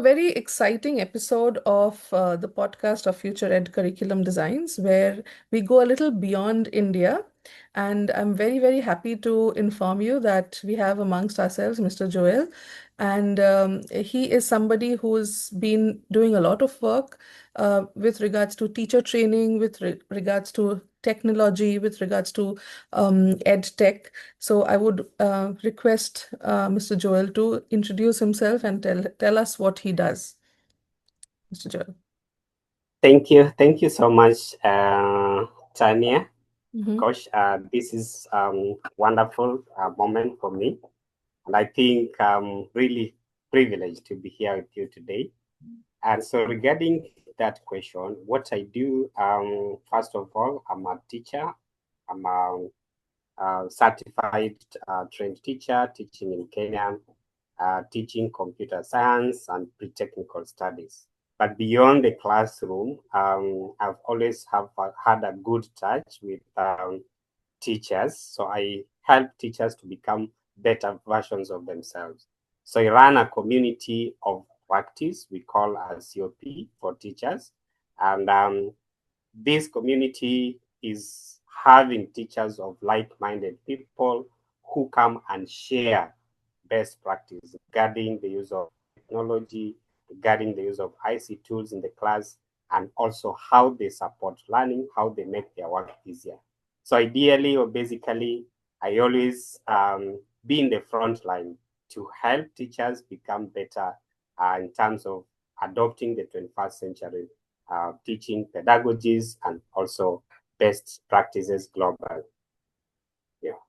very exciting episode of the podcast of Future Ed Curriculum Designs, where we go a little beyond India. And I'm very, very happy to inform you that we have amongst ourselves Mr. Joel. And he is somebody who's been doing a lot of work with regards to teacher training, with regards to technology, with regards to ed tech. So I would request Mr. Joel to introduce himself and tell us what he does. Mr. Joel. Thank you so much, Tanya. Mm-hmm. Gosh, this is wonderful moment for me, and I think I'm really privileged to be here with you today. And so, regarding that question, what I do, first of all, I'm a teacher. I'm a certified trained teacher teaching in Kenya, teaching computer science and pre-technical studies. But beyond the classroom, I've always have had a good touch with teachers. So I help teachers to become better versions of themselves. So I run a community of practice we call as COP for teachers. And this community is having teachers of like-minded people who come and share best practice regarding the use of technology, regarding the use of IC tools in the class, and also how they support learning, how they make their work easier. So ideally or basically, I always be in the front line to help teachers become better in terms of adopting the 21st century teaching pedagogies and also best practices global. Yeah.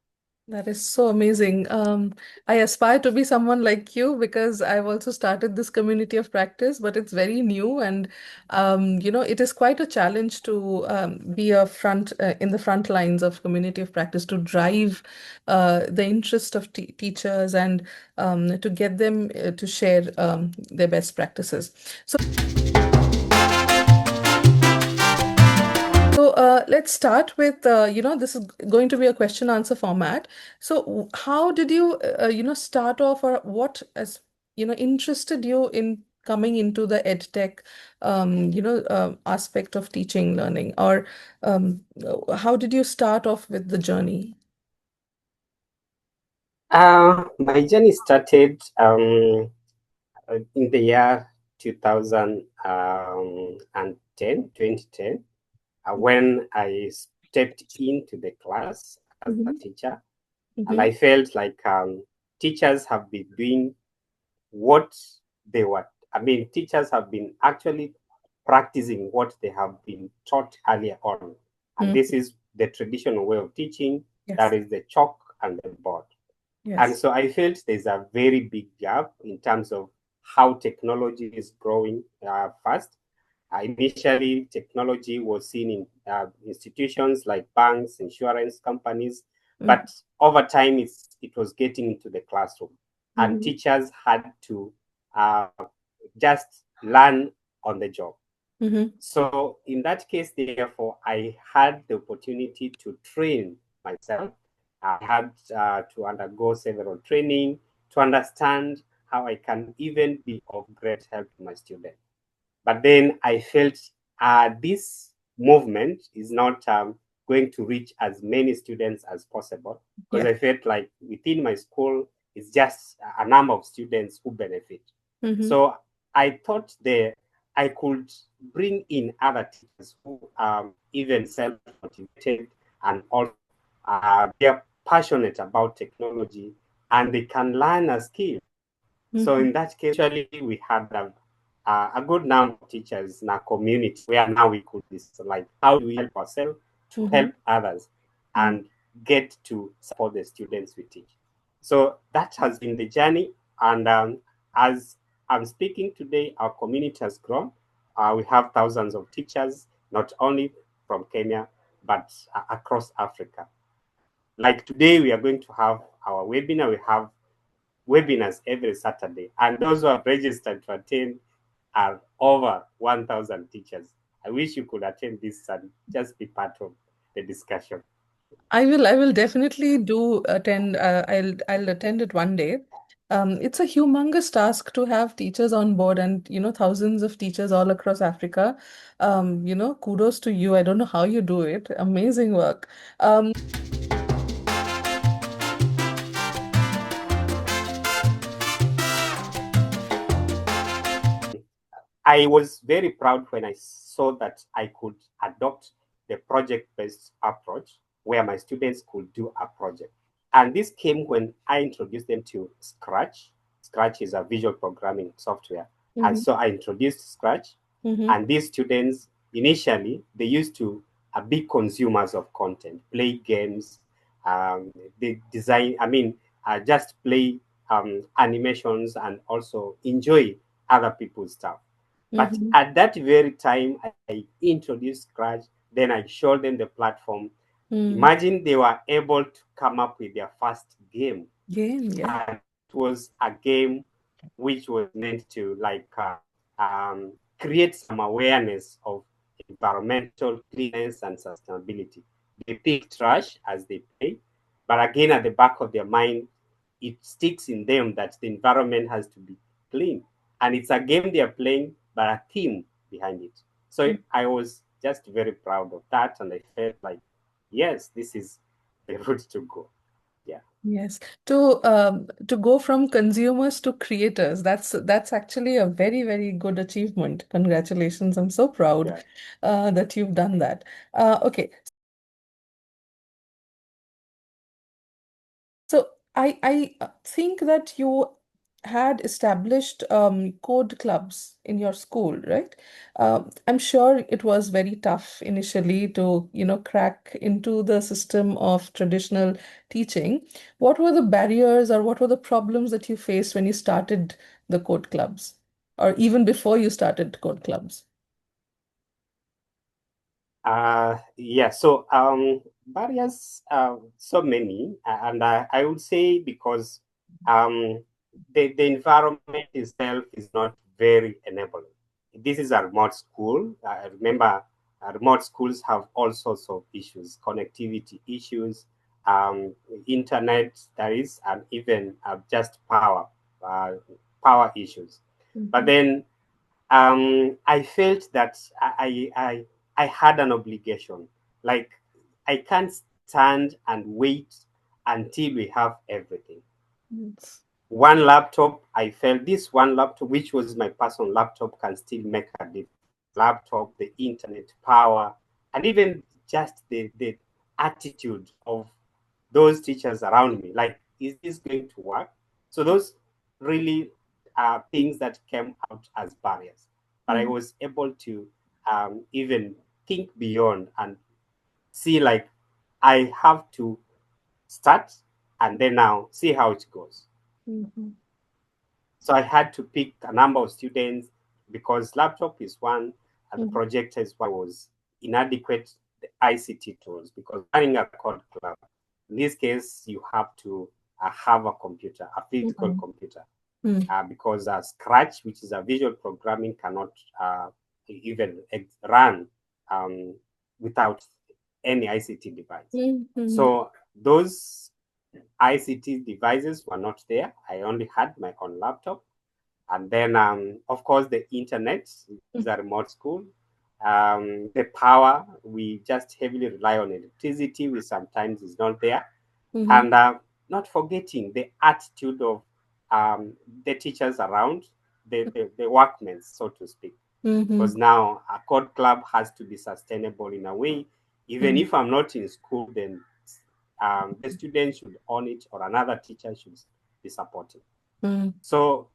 That is so amazing. I aspire to be someone like you because I've also started this community of practice, but it's very new and it is quite a challenge to be a front in the front lines of community of practice to drive the interest of teachers and to get them to share their best practices. So let's start with, this is going to be a question answer format. So how did you, start off or what as, interested you in coming into the ed tech, aspect of teaching, learning, or how did you start off with the journey? My journey started in the year 2010, when I stepped into the class as a Mm-hmm. teacher. And Mm-hmm. I felt like teachers have been doing what they were, teachers have been actually practicing what they have been taught earlier on. And this is the traditional way of teaching, that Yes. is the chalk and the board. And Yes. so I felt there's a very big gap in terms of how technology is growing fast. Initially, technology was seen in institutions like banks, insurance companies, Mm-hmm. but over time, it was getting into the classroom, and Mm-hmm. teachers had to uh, just learn on the job. Mm-hmm. So, in that case, therefore, I had the opportunity to train myself. I had to undergo several training to understand how I can even be of great help to my students. But then I felt this movement is not going to reach as many students as possible, because Yeah. I felt like within my school, it's just a number of students who benefit. Mm-hmm. So I thought I could bring in other teachers who are even self-motivated and also they're passionate about technology and they can learn a skill. So Mm-hmm. in that case, actually, we had a good number of teachers in our community where now we could decide, like, how do we help ourselves to Mm-hmm. help others and get to support the students we teach. So that has been the journey. And as I'm speaking today, our community has grown. We have thousands of teachers, not only from Kenya, but across Africa. Like today, we are going to have our webinar. We have webinars every Saturday, and those who have registered to attend are over 1,000 teachers. I wish you could attend this and just be part of the discussion. I will definitely do attend. I'll attend it one day. It's a humongous task to have teachers on board and, thousands of teachers all across Africa. Kudos to you. I don't know how you do it. Amazing work. I was very proud when I saw that I could adopt the project based approach where my students could do a project. And this came when I introduced them to Scratch. Scratch is a visual programming software. And Mm-hmm, so I introduced Scratch. mm-hmm, And these students, initially, they used to be consumers of content, play games, they design, just play animations and also enjoy other people's stuff. But mm-hmm, at that very time, I introduced Scratch, then I showed them the platform. mm. Imagine they were able to come up with their first game. Game, yeah. And it was a game which was meant to create some awareness of environmental cleanliness and sustainability. They pick trash as they play, but again, at the back of their mind, it sticks in them that the environment has to be clean. And it's a game they are playing, but a theme behind it. So I was just very proud of that. And I felt like, yes, this is the route to go. Yeah. Yes, to go from consumers to creators, that's actually a very, very good achievement. Congratulations. I'm so proud Yeah. that you've done that. Okay, so I think that you had established code clubs in your school, right? I'm sure it was very tough initially to, crack into the system of traditional teaching. What were the barriers or what were the problems that you faced when you started the code clubs, or even before you started code clubs? Yeah, so barriers so many, and I would say because um, the environment itself is not very enabling. This is a remote school. I remember remote schools have all sorts of issues, connectivity issues, internet, there is, and even just uh, power issues. But Mhm, then I felt that I had an obligation. Like I can't stand and wait until we have everything. yes. One laptop, I felt this one laptop, which was my personal laptop, can still make a difference. Laptop, the internet, power, and even just the attitude of those teachers around me. Like, is this going to work? So those really are things that came out as barriers. But I Mhm, was able to even think beyond and see like I have to start and then now see how it goes. mhm, So I had to pick a number of students because laptop is one and the mhm, projector is one was inadequate the ICT tools because running a code club, in this case, you have to have a computer, a physical mhm, computer, mhm, because Scratch, which is a visual programming, cannot even run um, without any ICT device. mhm, mhm, So those ICT devices were not there. I only had my own laptop. And then, of course, the internet is a remote school. The power, we just heavily rely on electricity, which sometimes is not there. mhm, And not forgetting the attitude of um, the teachers around, the workmen, so to speak. Because mhm, now a code club has to be sustainable in a way. Even mhm, if I'm not in school, then the students should own it or another teacher should be supporting. mhm, So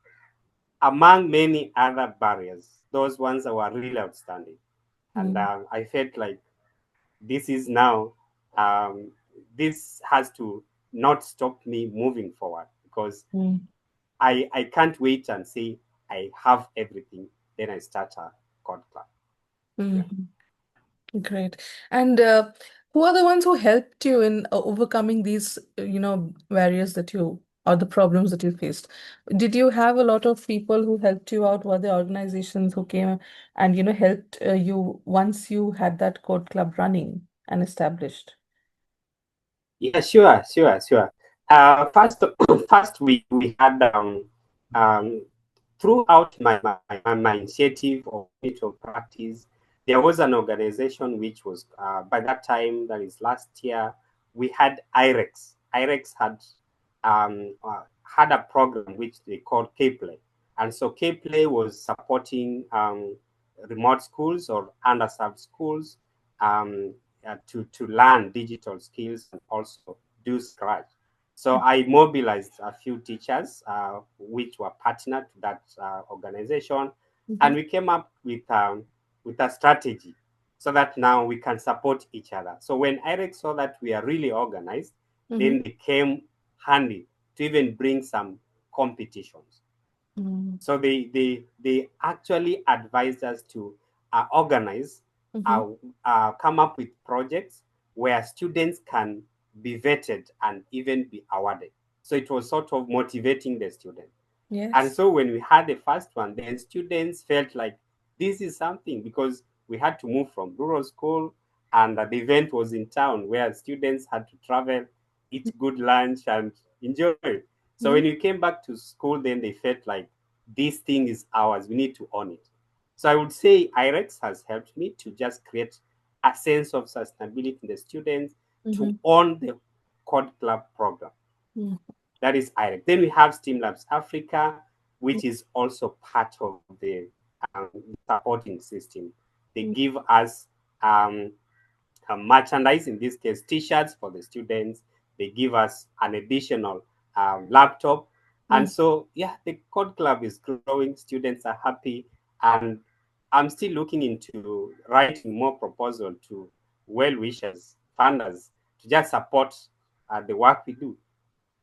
among many other barriers, those ones that were really outstanding. And mhm, I felt like this is now, um, this has to not stop me moving forward because mhm, I can't wait and say I have everything, then I start a code club. Yeah. mhm. Great. And who are the ones who helped you in overcoming these, barriers that you or the problems that you faced? Did you have a lot of people who helped you out? Were there organizations who came and, helped you once you had that code club running and established? Yeah, sure, sure, sure. First, first we had um, throughout my initiative of unit of practice, there was an organization which was by that time, that is last year, we had IREX. IREX had a program which they called K-Play, and so K-Play was supporting remote schools or underserved schools to learn digital skills and also do Scratch. So I mobilized a few teachers which were partnered to that organization, Mm-hmm. and we came up with a strategy so that now we can support each other. So when Eric saw that we are really organized, Mm-hmm. then it came handy to even bring some competitions. So they actually advised us to organize, Mm-hmm. uh, come up with projects where students can be vetted and even be awarded. So it was sort of motivating the students. And Yes. so when we had the first one, then students felt like this is something, because we had to move from rural school, and the event was in town where students had to travel, eat good lunch, and enjoy. So when Mm-hmm. we came back to school, then they felt like this thing is ours. We need to own it. So I would say IREX has helped me to just create a sense of sustainability in the students to Mm-hmm. own the Code Club program. That is IREX. Then we have STEAM Labs Africa, which is also part of the supporting system. They give us merchandise, in this case, t-shirts for the students. They give us an additional laptop. And Mm-hmm. so, yeah, the Code Club is growing. Students are happy. And I'm still looking into writing more proposal to well-wishers, funders, to just support the work we do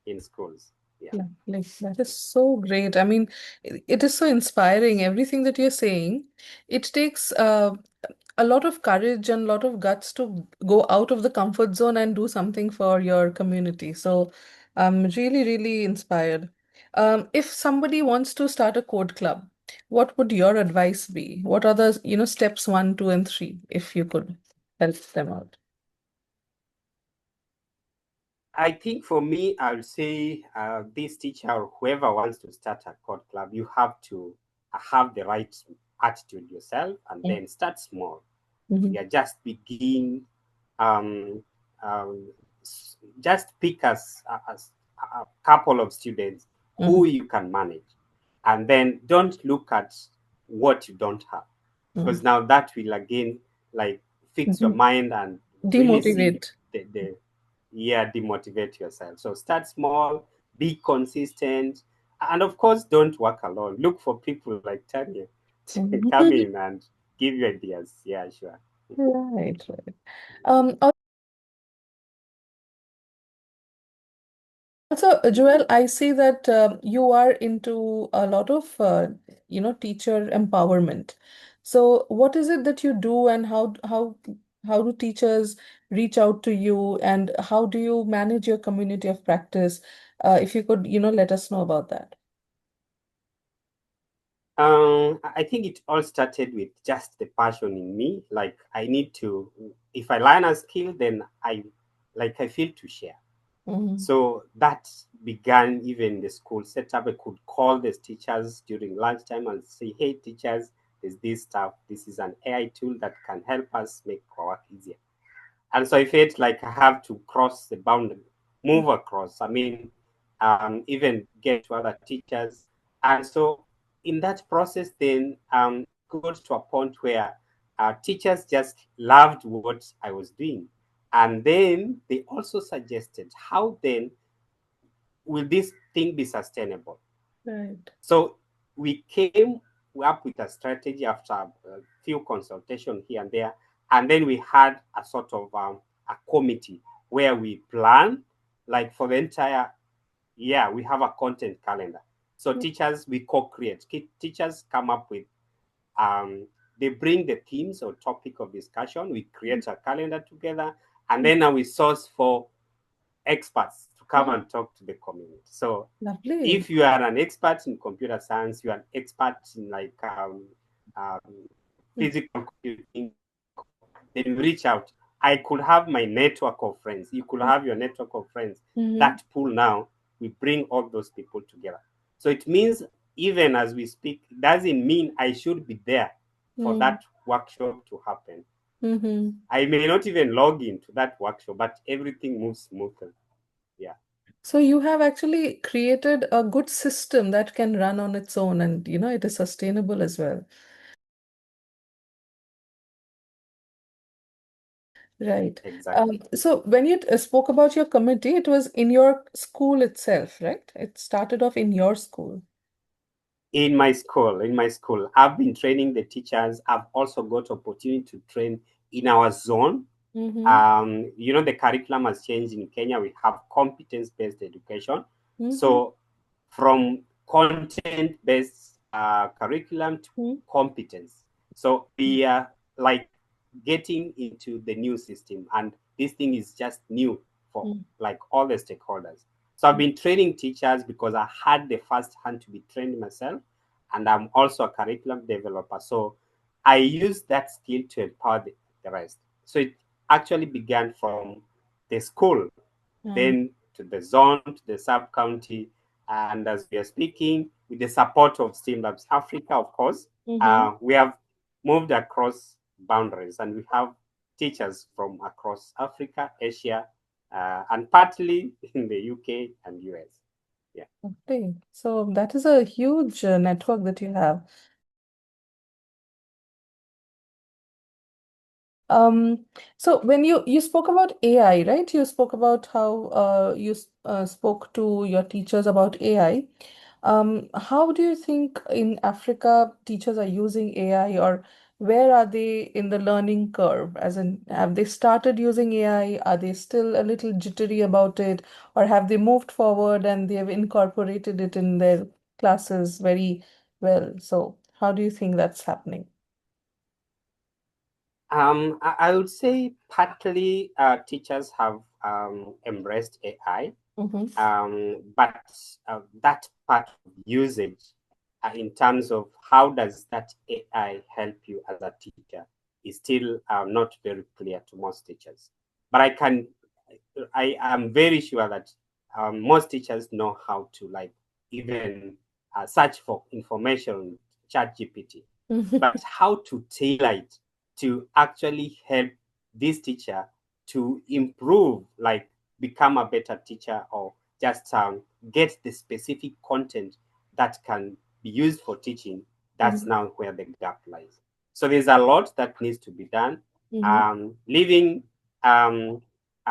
in schools. Yeah. Yeah, like that is so great. I mean, it is so inspiring. Everything that you're saying, it takes a lot of courage and a lot of guts to go out of the comfort zone and do something for your community. So I'm really, really inspired. If somebody wants to start a code club, what would your advice be? What are the, steps one, two, and three, if you could help them out? I think for me, I would say this teacher or whoever wants to start a code club, you have to have the right attitude yourself, and then start small. Mm-hmm. Yeah, just begin. Um, um, just pick as a couple of students Mm-hmm. who you can manage, and then don't look at what you don't have, because now that will again like fix your Mm-hmm. mind and really see Demotivate. the yeah, demotivate yourself. So start small, be consistent, and of course, don't work alone. Look for people like Tanya to come Mhm. in and give you ideas. Yeah, sure. Right, right. Also, Joel, I see that you are into a lot of, teacher empowerment. So, what is it that you do, and how do teachers reach out to you, and how do you manage your community of practice? If you could, let us know about that. I think it all started with just the passion in me. Like I need to, if I learn a skill, then I feel to share. Mm-hmm. So that began even the school setup. I could call the teachers during lunchtime and say, hey, teachers, there's this stuff. This is an AI tool that can help us make our work easier. And so I felt like I have to cross the boundary, move across. I mean, even get to other teachers. And so in that process, then it got to a point where teachers just loved what I was doing. And then they also suggested, how then will this thing be sustainable? Right. So we came up with a strategy after a few consultation here and there, and then we had a sort of a committee where we plan, like for the entire year, we have a content calendar. So teachers, we co-create. Teachers come up with, um, they bring the themes or topic of discussion. We create a calendar together, and then we source for experts to come Mm, and talk to the community. So lovely. if you are an expert in computer science, you are an expert in um, Mm, physical computing, then you reach out. I could have my network of friends. You could have your network of friends. Mm-hmm. That pool now, we bring all those people together. So it means even as we speak, it doesn't mean I should be there for that workshop to happen. Mm-hmm. I may not even log into that workshop, but everything moves smoothly. Yeah, So you have actually created a good system that can run on its own, and it is sustainable as well. Right. exactly. So when you spoke about your committee, it was in your school itself, right? It started off in your school. In my school, I've been training the teachers. I've also got opportunity to train in our zone. Mm-hmm. The curriculum has changed in Kenya. We have competence-based education. Mm-hmm. So from content-based curriculum to competence. So we are like getting into the new system, and this thing is just new for like all the stakeholders. So I've been training teachers because I had the first hand to be trained myself, and I'm also a curriculum developer. So I use that skill to empower the rest. So it actually began from the school, Mm-hmm. then to the zone, to the sub county, and as we are speaking, with the support of STEAM Labs Africa, of course, Mm-hmm. we have moved across boundaries, and we have teachers from across Africa, Asia, and partly in the UK and US. Yeah. Okay. So that is a huge network that you have. Um, so when you spoke about AI, right? You spoke about how you spoke to your teachers about AI. How do you think in Africa teachers are using AI, or where are they in the learning curve? As in, have they started using AI? Are they still a little jittery about it, or have they moved forward and they have incorporated it in their classes very well? So how do you think that's happening? I would say partly teachers have embraced AI, Mm-hmm. but that part of usage in terms of how does that AI help you as a teacher is still not very clear to most teachers. But I am very sure that most teachers know how to like even search for information, chat GPT, but how to tailor it to actually help this teacher to improve, like become a better teacher, or just get the specific content that can be used for teaching. That's Mm-hmm. now where the gap lies. So there's a lot that needs to be done. Mm-hmm. Um, leaving um,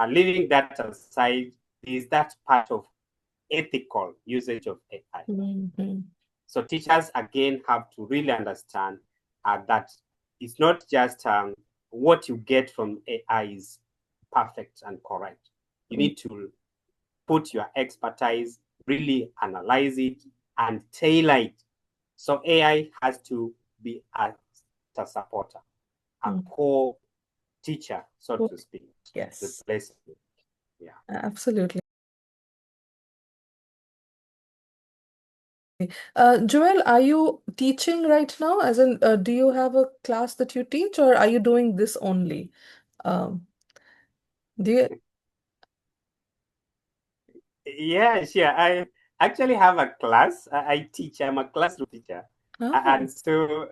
leaving that aside, is that part of ethical usage of AI. Mm-hmm. So teachers again have to really understand that it's not just what you get from AI is perfect and correct. You need to put your expertise, really analyze it, and tailor it. So AI has to be a supporter, a Mm-hmm. core teacher, so to speak, Yes, replace it. Yeah. absolutely. Joel, are you teaching right now? As in, do you have a class that you teach, or are you doing this only? Um, do you? Yeah, sure. I actually have a class. I teach. I'm a classroom teacher, Oh, and so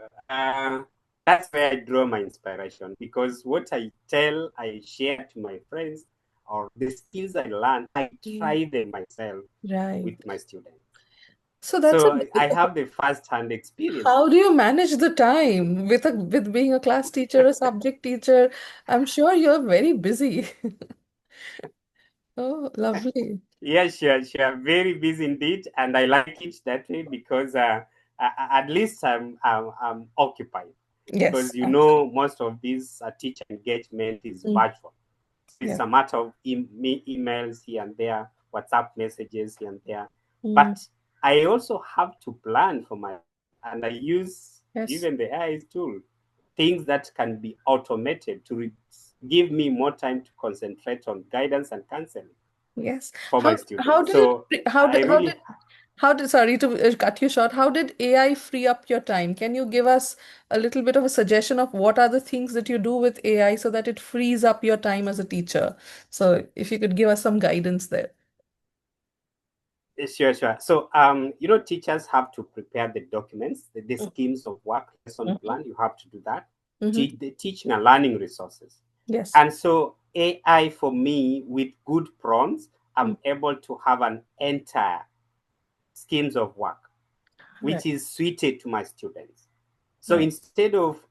that's where I draw my inspiration, because what I tell, I share to my friends, or the skills I learn, I mm, try them myself right. with my students. So that's a. So I have the first-hand experience. How do you manage the time with being a class teacher, a subject teacher? I'm sure you're very busy. Oh, lovely. Yeah, sure, sure. Very busy indeed, and I like it that way because at least I'm occupied. Yes, Because absolutely. most of these teacher engagement is Mm, virtual. It's yeah. a matter of emails here and there, WhatsApp messages here and there. Mm, But I also have to plan for my, and I use yes. even the AI tool, things that can be automated to give me more time to concentrate on guidance and counseling Yes. for my How students. did So it how I did how did really, How did, sorry to cut you short, how did AI free up your time? Can you give us a little bit of a suggestion of what are the things that you do with AI so that it frees up your time as a teacher? So if you could give us some guidance there. Sure, sure. So, teachers have to prepare the documents, the schemes of work, lesson Mm-hmm. plan. You have to do that. Mm-hmm. The teaching and learning resources. Yes. And so, AI for me, with good prompts, Mm. I'm able to have an entire schemes of work, Right. which is suited to my students. So Right. instead of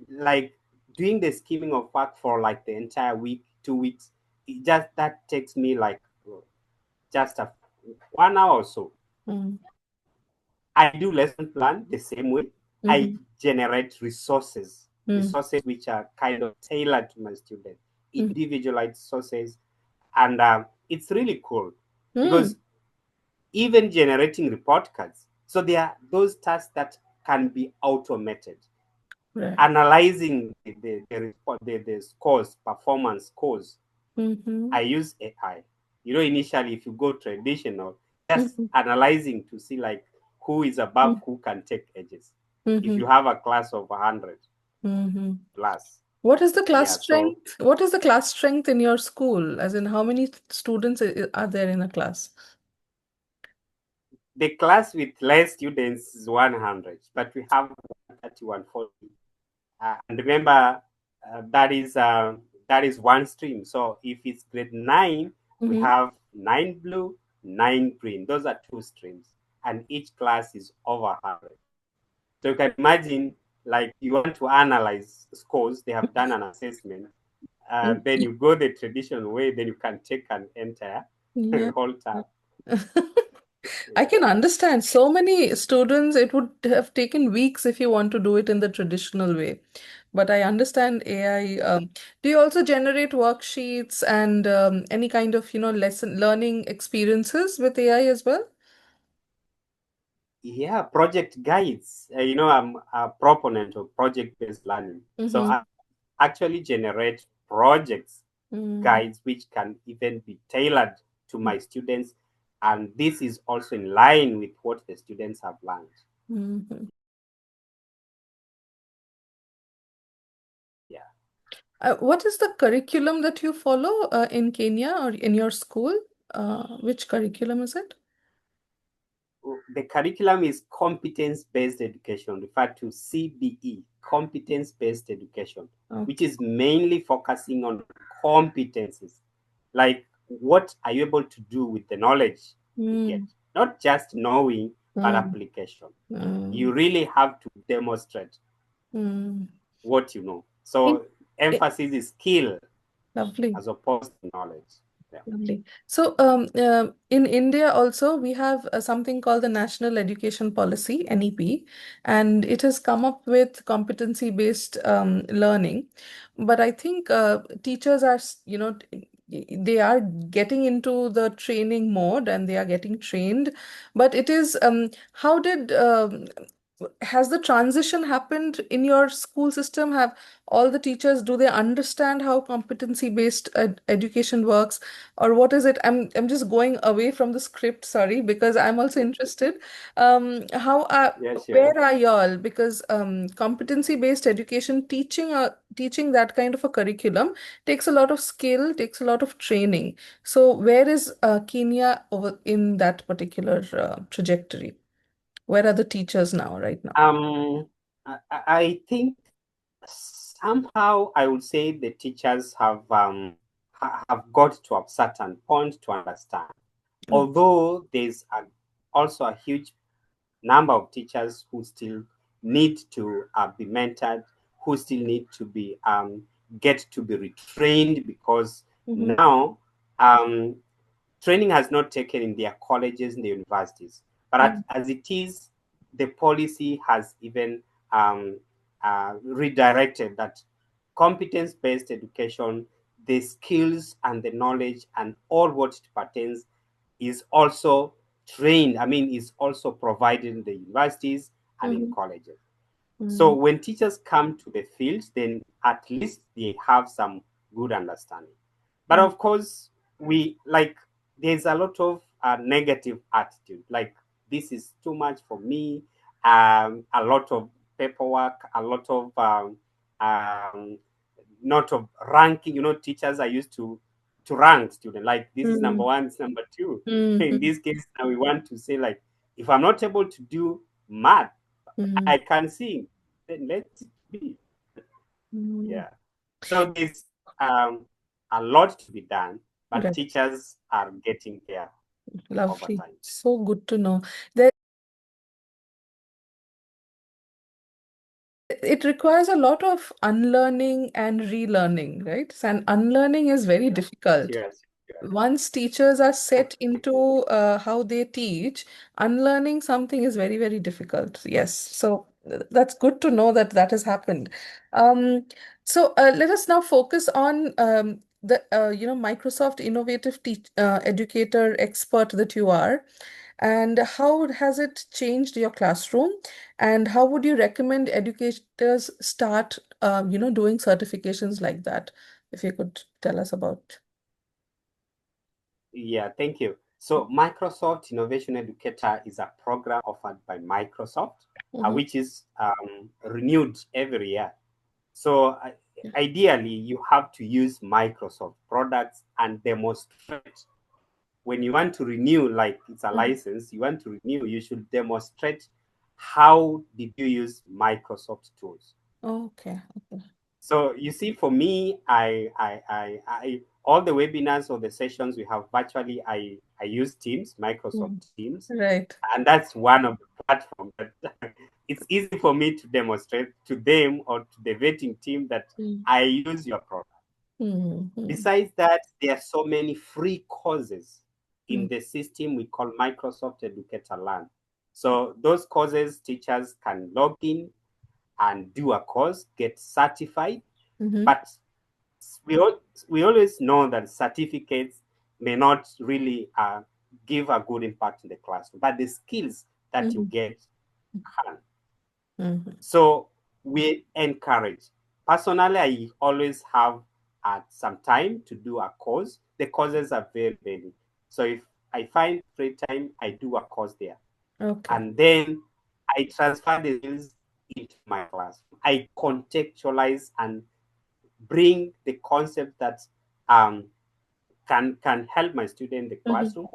like doing the scheming of work for like the entire week, 2 weeks, it just that takes me like just a 1 hour or so. Mm. I do lesson plan the same way. I Mm-hmm. generate resources, Mm. resources which are kind of tailored to my student, Mm. individualized resources, and it's really cool Mm. because even generating report cards. So there are those tasks that can be automated. Right. Analyzing the scores, performance scores, Mm-hmm. I use AI. Initially, if you go traditional, just Mm-hmm. analyzing to see like who is above, who can take edges. If Mm-hmm. you have a class of 100 Mm-hmm. plus, What is the class yeah. So strength? What is the class strength in your school? As in, how many students are there in a class? the class with less students is 100, but we have 130, 140. And remember, that is one stream. So if it's grade 9, we Mm-hmm. have 9 blue, 9 green. Those are two streams, and each class is over 100. So you can imagine, like you want to analyze scores, they have done an assessment, and then you go the traditional way, then you can take an entire Yeah. whole tab. I Yeah. can understand so many students, it would have taken weeks if you want to do it in the traditional way. But I understand AI. Do you also generate worksheets and any kind of, lesson learning experiences with AI as well? Yeah, project guides. I'm a proponent of project-based learning. So Mm-hmm. I actually generate projects Mm-hmm. guides which can even be tailored to my students, and this is also in line with what the students have learned. Mm-hmm. Yeah. What is the curriculum that you follow in Kenya or in your school? Which curriculum is it? The curriculum is competence-based education, referred to CBE, competence-based education, which Okay. is mainly focusing on competencies, like what are you able to do with the knowledge you get, Mm, not just knowing, but mm, application. You mm, really have to demonstrate mm. what you know. In- So eh, emphasis is skill Lovely. as opposed to knowledge. Yeah. Lovely. So, in India also, we have something called the National Education Policy, NEP, and it has come up with competency-based learning. But I think teachers are, they are getting into the training mode and they are getting trained. But it is, how did, has the transition happened in your school system? Have all the teachers, do they understand how competency-based education works? Or what is it? I'm just going away from the script, sorry, because I'm also interested. How are Yes, sure. Where are y'all? Because competency-based education, teaching that kind of a curriculum takes a lot of skill, takes a lot of training. So where is Kenya over in that particular trajectory? Where are the teachers now, right now? I think somehow I would say the teachers have got to a certain point to understand. Oh. Although also a huge number of teachers who still need to be mentored, who still need to be get to be retrained because Mm-hmm. now training has not taken in their colleges and the universities. But as it is, the policy has even redirected that competence-based education, the skills and the knowledge and all what it pertains is also trained. I mean, is also provided in the universities and in Mm-hmm. colleges. So Mm-hmm. when teachers come to the field, then at least they have some good understanding. But of course, we like there's a lot of negative attitude. Like this is too much for me. A lot of paperwork, a lot of um, not of ranking. Teachers are used to rank student, like this is number Mm, one, this is number two. In mhm, this case, now we want to say, like, if I'm not able to do math, mhm, I can sing, then let it be. mhm. Yeah. So there's a lot to be done, but Right. teachers are getting there over Lovely. time. So good to know. There it requires a lot of unlearning and relearning, right? And unlearning is very Yeah. difficult. Yes. Yes. Once teachers are set into how they teach, unlearning something is very, very difficult. Yes. So that's good to know that that has happened. Um, so let us now focus on the Microsoft innovative educator expert that you are. And how has it changed your classroom? And how would you recommend educators start, doing certifications like that? If you could tell us about. Yeah, thank you. So Microsoft Innovation Educator is a program offered by Microsoft, Mm-hmm. which is renewed every year. So ideally, you have to use Microsoft products and demonstrate. When you want to renew, like it's a Mm-hmm. license, you want to renew, you should demonstrate how did you use Microsoft tools. Okay. Okay. So you see, for me, all the webinars or the sessions we have virtually, I use Teams, Microsoft Mm. Teams, Right. and that's one of the platforms that it's easy for me to demonstrate to them or to the vetting team that Mm. I use your product. Mm. Besides that, there are so many free courses in Mm. the system we call Microsoft Educator Learn. So those courses, teachers can log in and do a course, get certified. Mm-hmm. But we, we always know that certificates may not really give a good impact in the classroom, but the skills that you Mm-hmm. get can. Mm-hmm. So we encourage. Personally, I always have some time to do a course. The courses are very, very. So if I find free time, I do a course there. Okay. And then I transfer the skills into my class. I contextualize and bring the concept that um, can help my student in the Mm-hmm. classroom,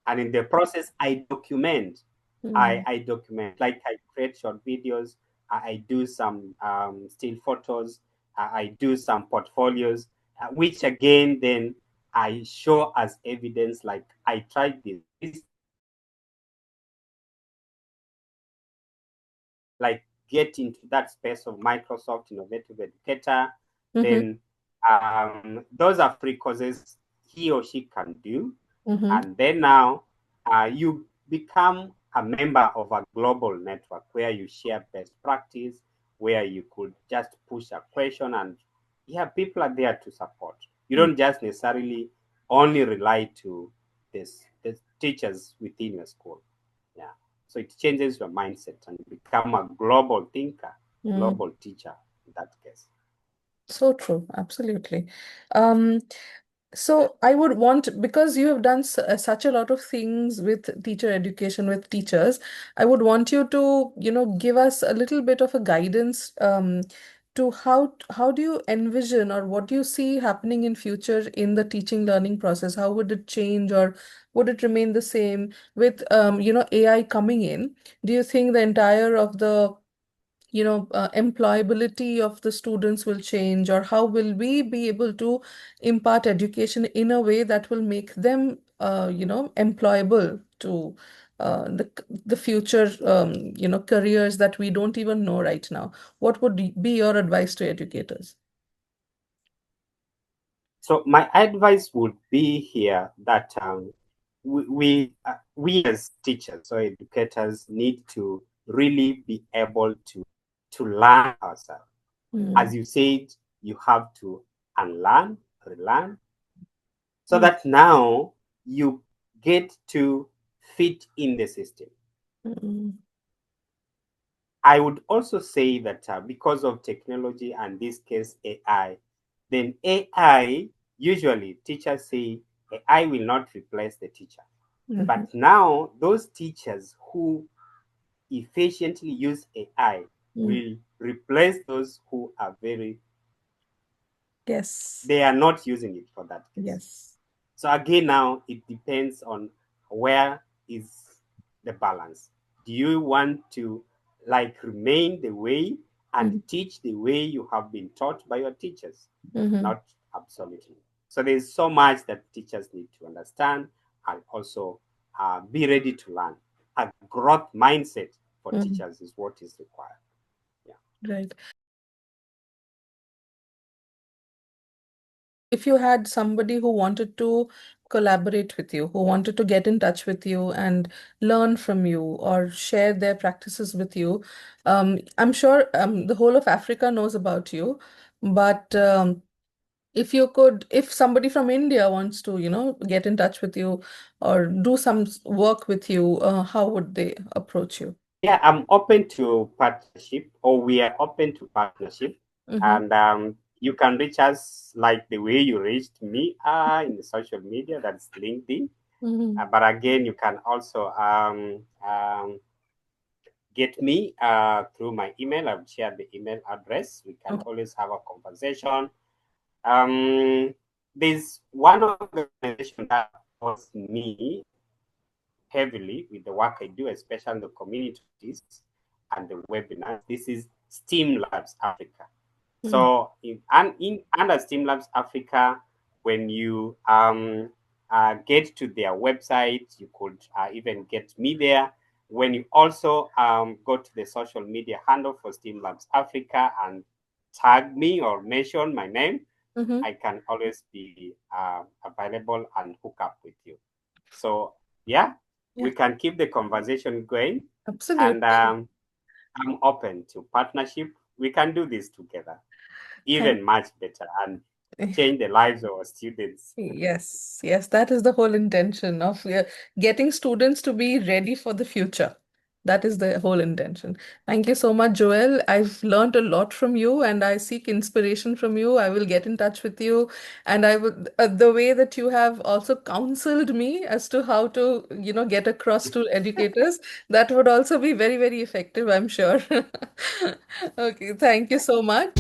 and in the process I document. Mm-hmm. I document, like I create short videos, I do some still photos, I do some portfolios, which again then I show as evidence, like I tried this, like get into that space of Microsoft Innovative Educator. Mm-hmm. Then those are free courses he or she can do. Mm-hmm. And then now you become a member of a global network where you share best practice, where you could just push a question, and yeah, people are there to support. You don't just necessarily only rely to the teachers within your school. Yeah. So it changes your mindset and you become a global thinker, Mm-hmm. global teacher in that case. So true. Absolutely. Um, So I would want, because you have done such a lot of things with teacher education with teachers, I would want you to, give us a little bit of a guidance to how do you envision or what do you see happening in future in the teaching learning process? How would it change or would it remain the same with AI coming in? Do you think the entire of the employability of the students will change, or how will we be able to impart education in a way that will make them, employable to the future, careers that we don't even know right now? What would be your advice to educators? So my advice would be here that we as teachers or educators need to really be able to learn ourselves. Mm, As you said, you have to unlearn, relearn, so mm, that now you get to fit in the system. mm, I would also say that because of technology and this case AI, then AI, usually teachers say AI will not replace the teacher. Mm-hmm. But now, those teachers who efficiently use AI Mm. will replace those who are very, Yes. they are not using it for that case. Yes. So again, now it depends on where is the balance. Do you want to like remain the way and Mm-hmm. teach the way you have been taught by your teachers? Mm-hmm. Not absolutely. So there's so much that teachers need to understand and also be ready to learn. A growth mindset for Mm-hmm. teachers is what is required. Yeah. Right. If you had somebody who wanted to collaborate with you, who wanted to get in touch with you and learn from you or share their practices with you, I'm sure the whole of Africa knows about you, but if you could, if somebody from India wants to, get in touch with you or do some work with you, how would they approach you? Yeah, I'm open to partnership, or we are open to partnership. Mm-hmm. And you can reach us like the way you reached me in the social media, that's LinkedIn. Mm-hmm. But again, you can also get me through my email. I've shared the email address. We can Okay. always have a conversation. Um, there's one organization that supports me heavily with the work I do, especially in the communities and the webinars. This is STEAM Labs Africa. Mm-hmm. So in under STEAM Labs Africa, when you get to their website, you could even get me there. When you also go to the social media handle for STEAM Labs Africa and tag me or mention my name, Mm-hmm. I can always be available and hook up with you. So yeah, Yeah, we can keep the conversation going, and absolutely. I'm open to partnership. We can do this together, Thank even much better, and change the lives of our students. Yes, yes, that is the whole intention of getting students to be ready for the future. That is the whole intention. Thank you so much, Joel. I've learned a lot from you and I seek inspiration from you. I will get in touch with you. And I would, the way that you have also counseled me as to how to, get across to educators, that would also be very, very effective, I'm sure. Okay, thank you so much.